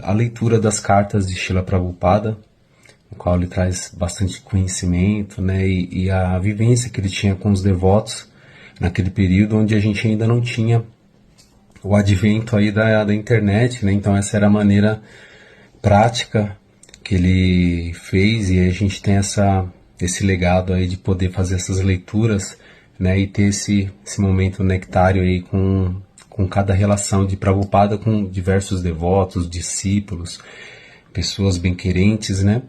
a leitura das cartas de Srila Prabhupada, no qual ele traz bastante conhecimento, né, e a vivência que ele tinha com os devotos naquele período onde a gente ainda não tinha o advento aí da internet, né, então essa era a maneira prática que ele fez, e a gente tem esse legado aí de poder fazer essas leituras, né, e ter esse momento nectário aí com cada relação de Prabhupada com diversos devotos, discípulos, pessoas bem-querentes, né?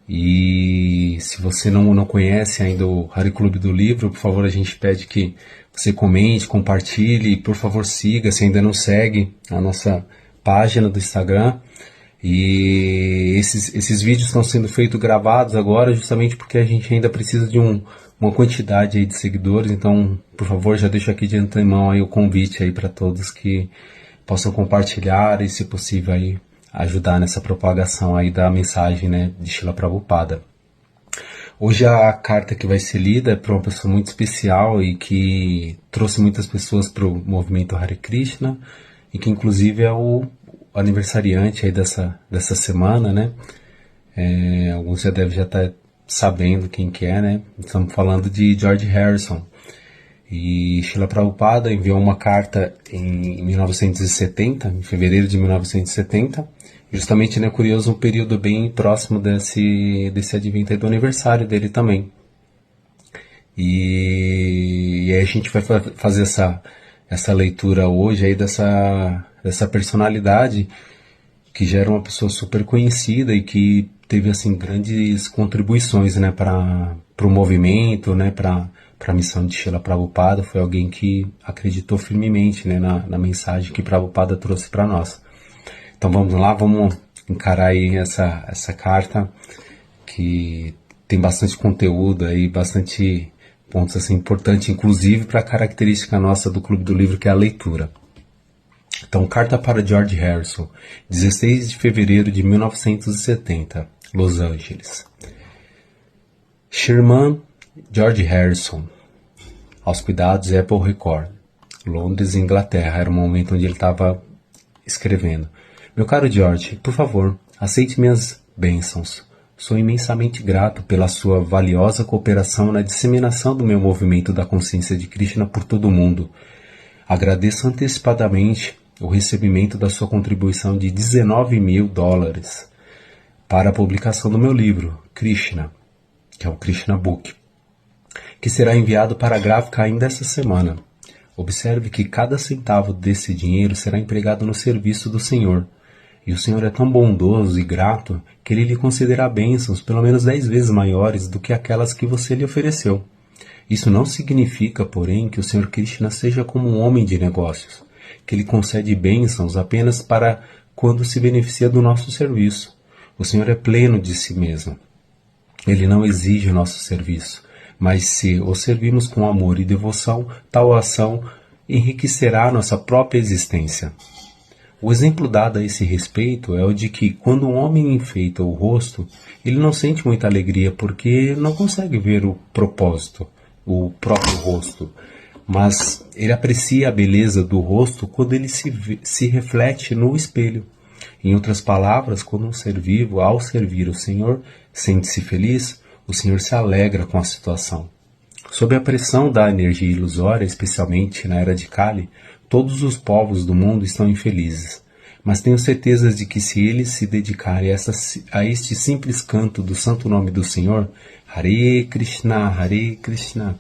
E se você não conhece ainda o Hare Club do livro, por favor, a gente pede que você comente, compartilhe, e por favor siga, se ainda não segue a nossa página do Instagram. E esses vídeos estão sendo feitos gravados agora justamente porque a gente ainda precisa de uma quantidade aí de seguidores, então por favor já deixo aqui de antemão aí o convite aí para todos que possam compartilhar e, se possível, aí ajudar nessa propagação aí da mensagem, né, de Srila Prabhupada. Hoje a carta que vai ser lida é para uma pessoa muito especial e que trouxe muitas pessoas para o movimento Hare Krishna, e que inclusive é o aniversariante aí dessa semana, né? Alguns já devem já estar sabendo quem que é, né? Estamos falando de George Harrison. E Srila Prabhupada enviou uma carta em 1970, em fevereiro de 1970, justamente, né, curioso, um período bem próximo desse advento aí do aniversário dele também. E aí a gente vai fazer essa leitura hoje aí dessa personalidade que já era uma pessoa super conhecida e que teve assim grandes contribuições, né, para o movimento, né, para a missão de Srila Prabhupada. Foi alguém que acreditou firmemente, né, na mensagem que Prabhupada trouxe para nós. Então vamos lá, vamos encarar aí essa carta que tem bastante conteúdo aí, bastante pontos assim importantes, inclusive para a característica nossa do Clube do Livro, que é a leitura. Então, carta para George Harrison, 16 de fevereiro de 1970, Los Angeles. Sherman George Harrison, aos cuidados Apple Record, Londres, Inglaterra. Era o momento onde ele estava escrevendo. Meu caro George, por favor, aceite minhas bênçãos. Sou imensamente grato pela sua valiosa cooperação na disseminação do meu movimento da consciência de Krishna por todo o mundo. Agradeço antecipadamente o recebimento da sua contribuição de $19.000 para a publicação do meu livro, Krishna, que é o Krishna Book, que será enviado para a gráfica ainda essa semana. Observe que cada centavo desse dinheiro será empregado no serviço do Senhor. E o Senhor é tão bondoso e grato que Ele lhe concederá bênçãos pelo menos 10 vezes maiores do que aquelas que você lhe ofereceu. Isso não significa, porém, que o Senhor Krishna seja como um homem de negócios, que Ele concede bênçãos apenas para quando se beneficia do nosso serviço. O Senhor é pleno de si mesmo. Ele não exige o nosso serviço, mas se o servirmos com amor e devoção, tal ação enriquecerá nossa própria existência. O exemplo dado a esse respeito é o de que, quando um homem enfeita o rosto, ele não sente muita alegria porque não consegue ver o propósito, o próprio rosto, mas ele aprecia a beleza do rosto quando ele se reflete no espelho. Em outras palavras, quando um ser vivo, ao servir o Senhor, sente-se feliz, o Senhor se alegra com a situação. Sob a pressão da energia ilusória, especialmente na era de Kali, todos os povos do mundo estão infelizes, mas tenho certeza de que se eles se dedicarem a este simples canto do santo nome do Senhor, Hare Krishna, Krishna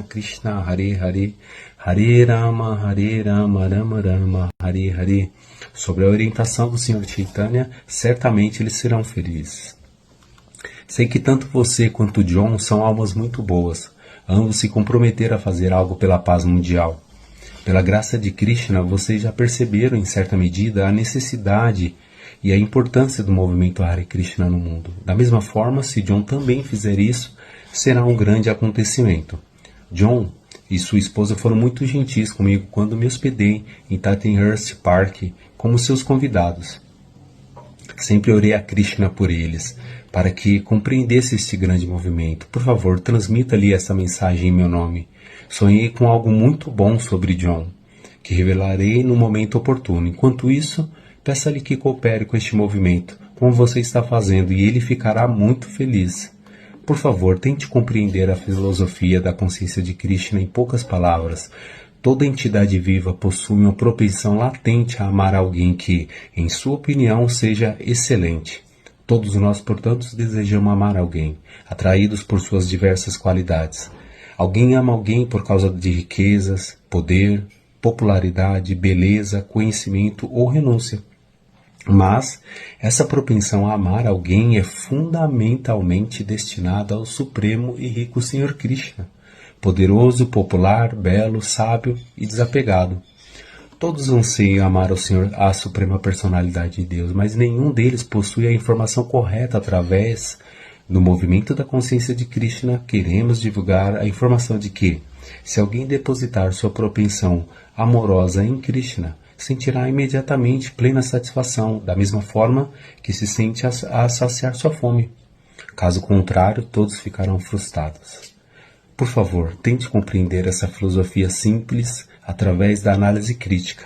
Krishna, Hare Hare, Hare Rama, Rama Rama, Hare Hare, sob a orientação do Senhor Chaitanya, certamente eles serão felizes. Sei que tanto você quanto John são almas muito boas. Ambos se comprometeram a fazer algo pela paz mundial. Pela graça de Krishna, vocês já perceberam em certa medida a necessidade e a importância do movimento Hare Krishna no mundo. Da mesma forma, se John também fizer isso, será um grande acontecimento. John e sua esposa foram muito gentis comigo quando me hospedei em Tottenhurst Park como seus convidados. Sempre orei a Krishna por eles, para que compreendesse este grande movimento. Por favor, transmita-lhe essa mensagem em meu nome. Sonhei com algo muito bom sobre John, que revelarei no momento oportuno. Enquanto isso, Peça-lhe que coopere com este movimento, como você está fazendo, e ele ficará muito feliz. Por favor, tente compreender a filosofia da consciência de Krishna em poucas palavras. Toda entidade viva possui uma propensão latente a amar alguém que, em sua opinião, seja excelente. Todos nós, portanto, desejamos amar alguém, atraídos por suas diversas qualidades. Alguém ama alguém por causa de riquezas, poder, popularidade, beleza, conhecimento ou renúncia. Mas essa propensão a amar alguém é fundamentalmente destinada ao supremo e rico Senhor Krishna, poderoso, popular, belo, sábio e desapegado. Todos anseiam amar o Senhor, a suprema personalidade de Deus, mas nenhum deles possui a informação correta através do movimento da consciência de Krishna. Queremos divulgar a informação de que, se alguém depositar sua propensão amorosa em Krishna, sentirá imediatamente plena satisfação, da mesma forma que se sente a saciar sua fome. Caso contrário, todos ficarão frustrados. Por favor, tente compreender essa filosofia simples através da análise crítica.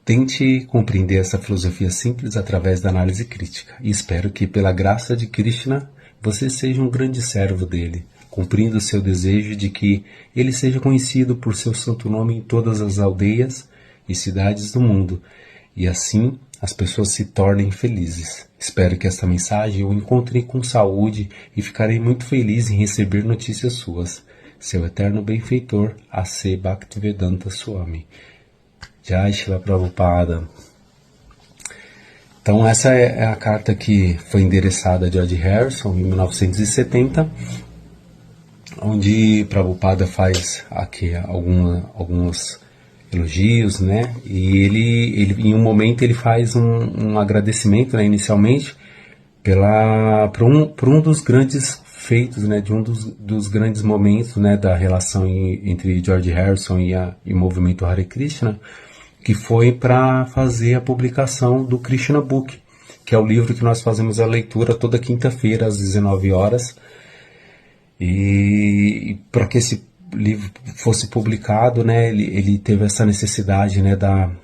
Tente compreender essa filosofia simples através da análise crítica. E espero que, pela graça de Krishna, você seja um grande servo dele, cumprindo seu desejo de que ele seja conhecido por seu santo nome em todas as aldeias e cidades do mundo, e assim as pessoas se tornem felizes. Espero que esta mensagem o encontre com saúde e ficarei muito feliz em receber notícias suas. Seu eterno benfeitor, A.C. Bhaktivedanta Swami. Jai Shila Prabhupada. Então essa é a carta que foi endereçada a George Harrison em 1970, onde Prabhupada faz aqui alguns elogios, né? E ele em um momento ele faz um agradecimento, né, inicialmente por um dos grandes feitos, né, de um dos grandes momentos, né, da relação entre George Harrison e o movimento Hare Krishna, que foi para fazer a publicação do Krishna Book, que é o livro que nós fazemos a leitura toda quinta-feira às 19 horas. E para que esse livro fosse publicado, né, ele teve essa necessidade, né,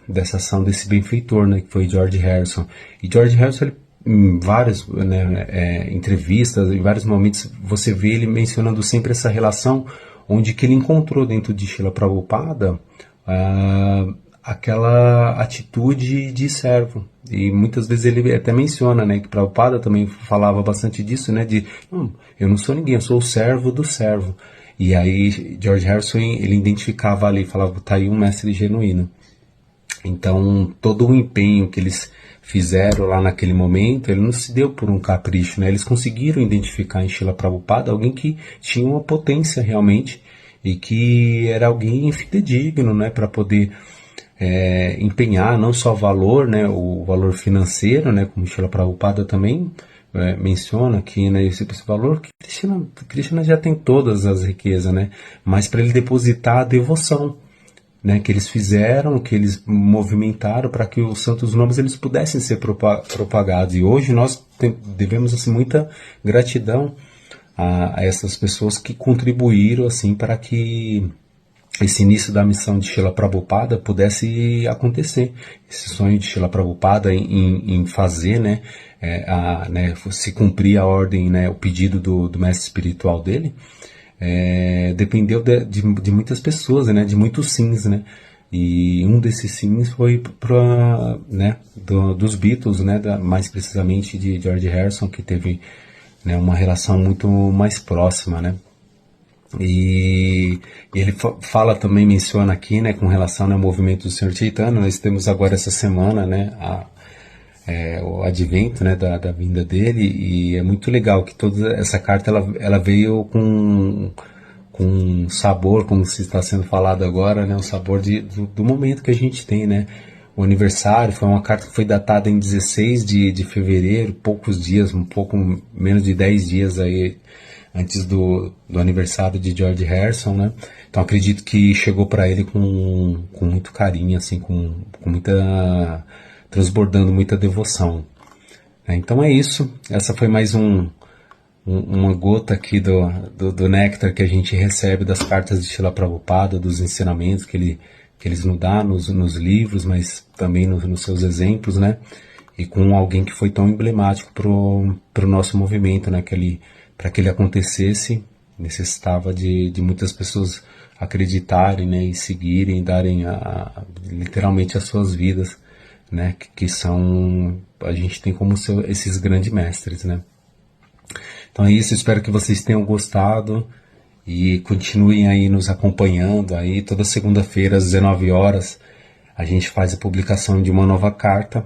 dessa ação desse benfeitor, né, que foi George Harrison. E George Harrison, ele, em várias, né, entrevistas, em vários momentos, você vê ele mencionando sempre essa relação onde que ele encontrou dentro de Srila Prabhupada aquela atitude de servo. E muitas vezes ele até menciona, né, que Prabhupada também falava bastante disso, né, eu não sou ninguém, eu sou o servo do servo. E aí George Harrison, ele identificava ali, falava, tá aí um mestre genuíno. Então todo o empenho que eles fizeram lá naquele momento, ele não se deu por um capricho, né, eles conseguiram identificar em Srila Prabhupada alguém que tinha uma potência realmente e que era alguém fidedigno, né, para poder empenhar não só valor, né, o valor financeiro, né, como Srila Prabhupada também menciona aqui, né, esse valor que Krishna já tem todas as riquezas, né, mas para ele depositar a devoção, né, que eles fizeram, que eles movimentaram para que os santos nomes eles pudessem ser propagados. E hoje nós devemos assim, muita gratidão a essas pessoas que contribuíram assim para que esse início da missão de Srila Prabhupada pudesse acontecer. Esse sonho de Srila Prabhupada em fazer, né, se cumprir a ordem, né, o pedido do mestre espiritual dele, dependeu de muitas pessoas, né, de muitos sims, né, e um desses sims foi dos Beatles, né, mais precisamente de George Harrison, que teve, né, uma relação muito mais próxima, né. E ele fala também, menciona aqui, né, com relação, né, ao movimento do Senhor Chaitanya. Nós temos agora essa semana, né, o advento, né, da vinda dele, e é muito legal que toda essa carta ela veio com um sabor, como se está sendo falado agora, né, um sabor do momento que a gente tem, né. O aniversário foi uma carta que foi datada em 16 de fevereiro, poucos dias, um pouco menos de 10 dias aí antes do aniversário de George Harrison, né? Então acredito que chegou para ele com muito carinho, assim, com muita, transbordando muita devoção. Então é isso. Essa foi mais um uma gota aqui do néctar que a gente recebe das cartas de Srila Prabhupada, dos ensinamentos que eles nos dão nos livros, mas também nos seus exemplos, né? E com alguém que foi tão emblemático pro nosso movimento, né? Para que ele acontecesse, necessitava de muitas pessoas acreditarem, né? E seguirem, darem literalmente as suas vidas, né? Que são, a gente tem como esses grandes mestres, né? Então é isso, espero que vocês tenham gostado e continuem aí nos acompanhando. Aí toda segunda-feira às 19 horas a gente faz a publicação de uma nova carta.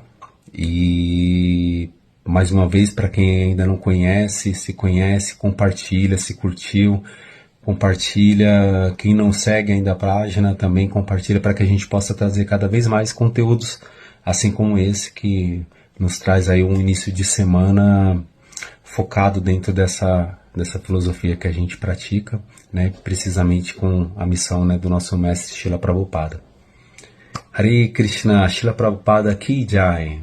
E mais uma vez, para quem ainda não conhece, se conhece, compartilha, se curtiu, compartilha. Quem não segue ainda a página também compartilha, para que a gente possa trazer cada vez mais conteúdos assim como esse, que nos traz aí um início de semana focado dentro dessa filosofia que a gente pratica, né, precisamente com a missão, né, do nosso mestre Srila Prabhupada. Hare Krishna, Srila Prabhupada Ki Jai.